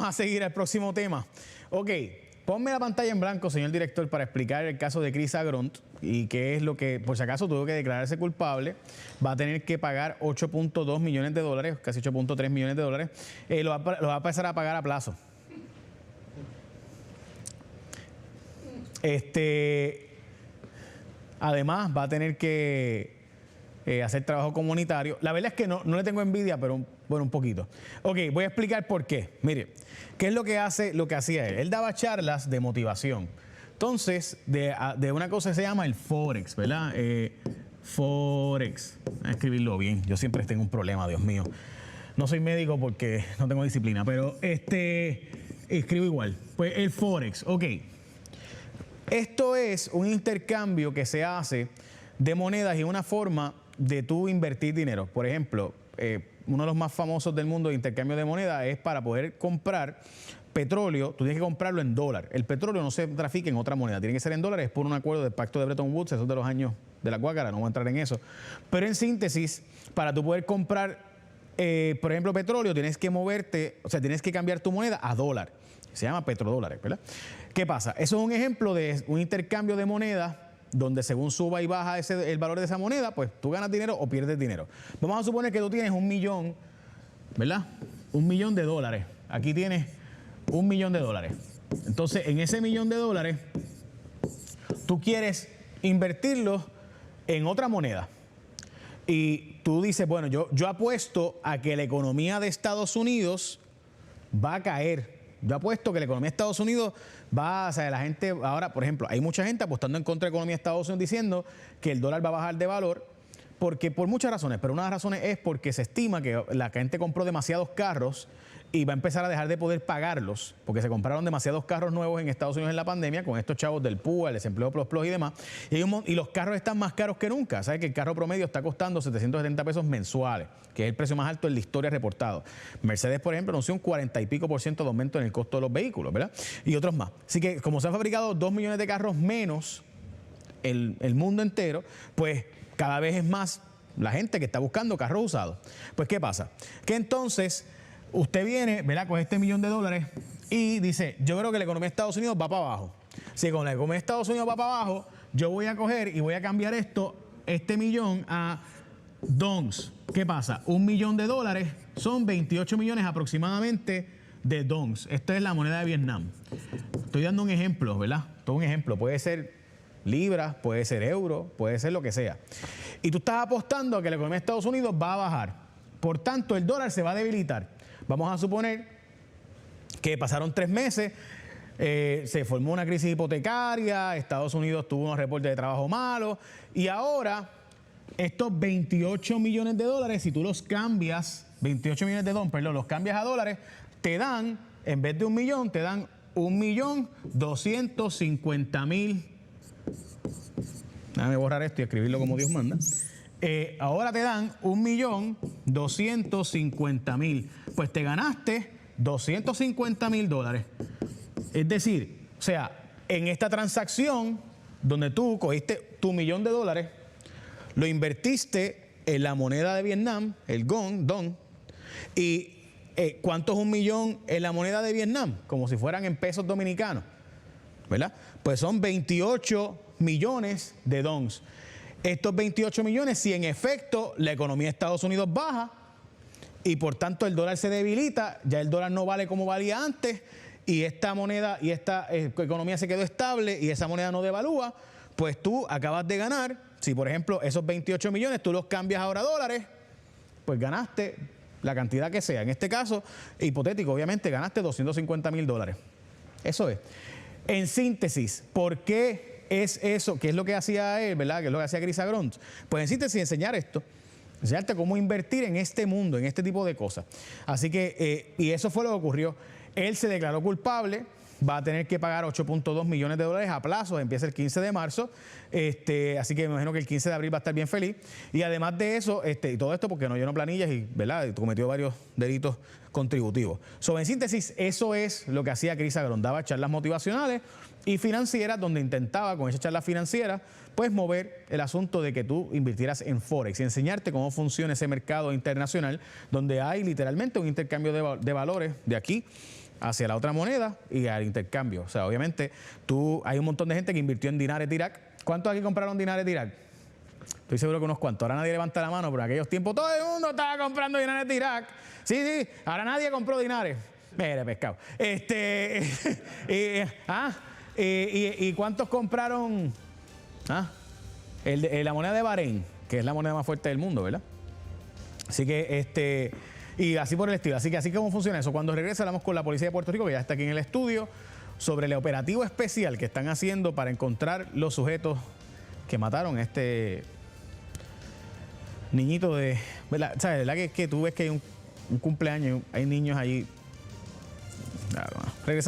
A seguir al próximo tema. Ok, ponme la pantalla en blanco, señor director, para explicar el caso de Chris Agront y qué es lo que, por si acaso, tuvo que declararse culpable. Va a tener que pagar 8.2 millones de dólares, casi 8.3 millones de dólares. Lo va a empezar a pagar a plazo. Además, va a tener que hacer trabajo comunitario. La verdad es que no le tengo envidia, pero bueno, un poquito. Ok, voy a explicar por qué. Mire, ¿qué es lo que hacía él? Él daba charlas de motivación. Entonces, de una cosa que se llama el Forex, ¿verdad? Forex. Voy a escribirlo bien. Yo siempre tengo un problema, Dios mío. No soy médico porque no tengo disciplina, pero escribo igual. Pues el Forex, ok. Esto es un intercambio que se hace de monedas y una forma de tú invertir dinero. Por ejemplo, uno de los más famosos del mundo de intercambio de moneda es para poder comprar petróleo, tú tienes que comprarlo en dólar. El petróleo no se trafica en otra moneda, tiene que ser en dólares, es por un acuerdo del pacto de Bretton Woods, eso es de los años de la guácara, no voy a entrar en eso. Pero en síntesis, para tú poder comprar, por ejemplo, petróleo, tienes que moverte, o sea, tienes que cambiar tu moneda a dólar. Se llama petrodólares, ¿verdad? ¿Qué pasa? Eso es un ejemplo de un intercambio de moneda donde según suba y baja el valor de esa moneda, pues tú ganas dinero o pierdes dinero. Vamos a suponer que tú tienes 1 millón, ¿verdad? 1 millón de dólares. Aquí tienes 1 millón de dólares. Entonces, en ese 1 millón de dólares, tú quieres invertirlo en otra moneda. Y tú dices, bueno, yo apuesto a que la economía de Estados Unidos va a caer. Yo apuesto que la economía de Estados Unidos o sea, la gente ahora, por ejemplo, hay mucha gente apostando en contra de la economía de Estados Unidos diciendo que el dólar va a bajar de valor, porque por muchas razones, pero una de las razones es porque se estima que la gente compró demasiados carros y va a empezar a dejar de poder pagarlos, porque se compraron demasiados carros nuevos en Estados Unidos en la pandemia, con estos chavos del PUA, el desempleo plus plus y demás, y los carros están más caros que nunca. ¿Sabes que el carro promedio está costando 770 pesos mensuales, que es el precio más alto en la historia reportado? Mercedes, por ejemplo, anunció un 40 y pico % de aumento en el costo de los vehículos, ¿verdad? Y otros más. Así que como se han fabricado 2 millones de carros menos el mundo entero, pues cada vez es más la gente que está buscando carros usados. Pues, ¿qué pasa? Que entonces usted viene, ¿verdad?, con este 1 millón de dólares y dice, yo creo que la economía de Estados Unidos va para abajo. Si con la economía de Estados Unidos va para abajo, yo voy a coger y voy a cambiar este millón a dons. ¿Qué pasa? 1 millón de dólares son 28 millones aproximadamente de dons. Esta es la moneda de Vietnam. Estoy dando un ejemplo, ¿verdad? Todo un ejemplo. Puede ser libras, puede ser euros, puede ser lo que sea. Y tú estás apostando a que la economía de Estados Unidos va a bajar. Por tanto, el dólar se va a debilitar. Vamos a suponer que pasaron 3 meses, se formó una crisis hipotecaria, Estados Unidos tuvo unos reportes de trabajo malos y ahora estos 28 millones de dólares, si tú los cambias, 28 millones de dólares, perdón, los cambias a dólares, te dan, en vez de 1 millón, te dan 1.250.000. Déjame borrar esto y escribirlo como Dios manda. Ahora te dan 1.250.000. Pues te ganaste 250.000 dólares. Es decir, o sea, en esta transacción donde tú cogiste tu 1 millón de dólares, lo invertiste en la moneda de Vietnam, el dong, y ¿cuánto es 1 millón en la moneda de Vietnam? Como si fueran en pesos dominicanos, ¿verdad? Pues son 28 millones de dons. Estos 28 millones, si en efecto la economía de Estados Unidos baja y por tanto el dólar se debilita, ya el dólar no vale como valía antes y esta moneda y esta economía se quedó estable y esa moneda no devalúa, pues tú acabas de ganar. Si por ejemplo esos 28 millones tú los cambias ahora a dólares, pues ganaste la cantidad que sea. En este caso, hipotético, obviamente, ganaste 250.000 dólares. Eso es. En síntesis, ¿por qué es eso? ¿Qué es lo que hacía él, verdad? ¿Qué es lo que hacía Chris Agront? Pues en síntesis, enseñarte cómo invertir en este mundo, en este tipo de cosas. Así que, y eso fue lo que ocurrió. Él se declaró culpable, va a tener que pagar 8.2 millones de dólares a plazo, empieza el 15 de marzo, así que me imagino que el 15 de abril va a estar bien feliz. Y además de eso, y todo esto porque no llenó planillas y, ¿verdad?, cometió varios delitos contributivos. En síntesis, eso es lo que hacía Chris Agront, daba charlas motivacionales y financieras, donde intentaba con esas charlas financieras, pues mover el asunto de que tú invirtieras en Forex y enseñarte cómo funciona ese mercado internacional, donde hay literalmente un intercambio de valores de aquí hacia la otra moneda y al intercambio. O sea, obviamente, hay un montón de gente que invirtió en dinares de Irak. ¿Cuántos aquí compraron dinares de Irak? Estoy seguro que unos cuantos. Ahora nadie levanta la mano, pero en aquellos tiempos todo el mundo estaba comprando dinares de Irak. Sí, ahora nadie compró dinares. Mire, pescado. ¿Y cuántos compraron la moneda de Bahrein, que es la moneda más fuerte del mundo, ¿verdad? Así que, y así por el estilo. Así que así como funciona eso. Cuando regrese hablamos con la policía de Puerto Rico, que ya está aquí en el estudio, sobre el operativo especial que están haciendo para encontrar los sujetos que mataron a este niñito de... ¿Verdad? ¿Sabes? ¿Verdad que tú ves que hay un cumpleaños, hay niños ahí? Regresamos.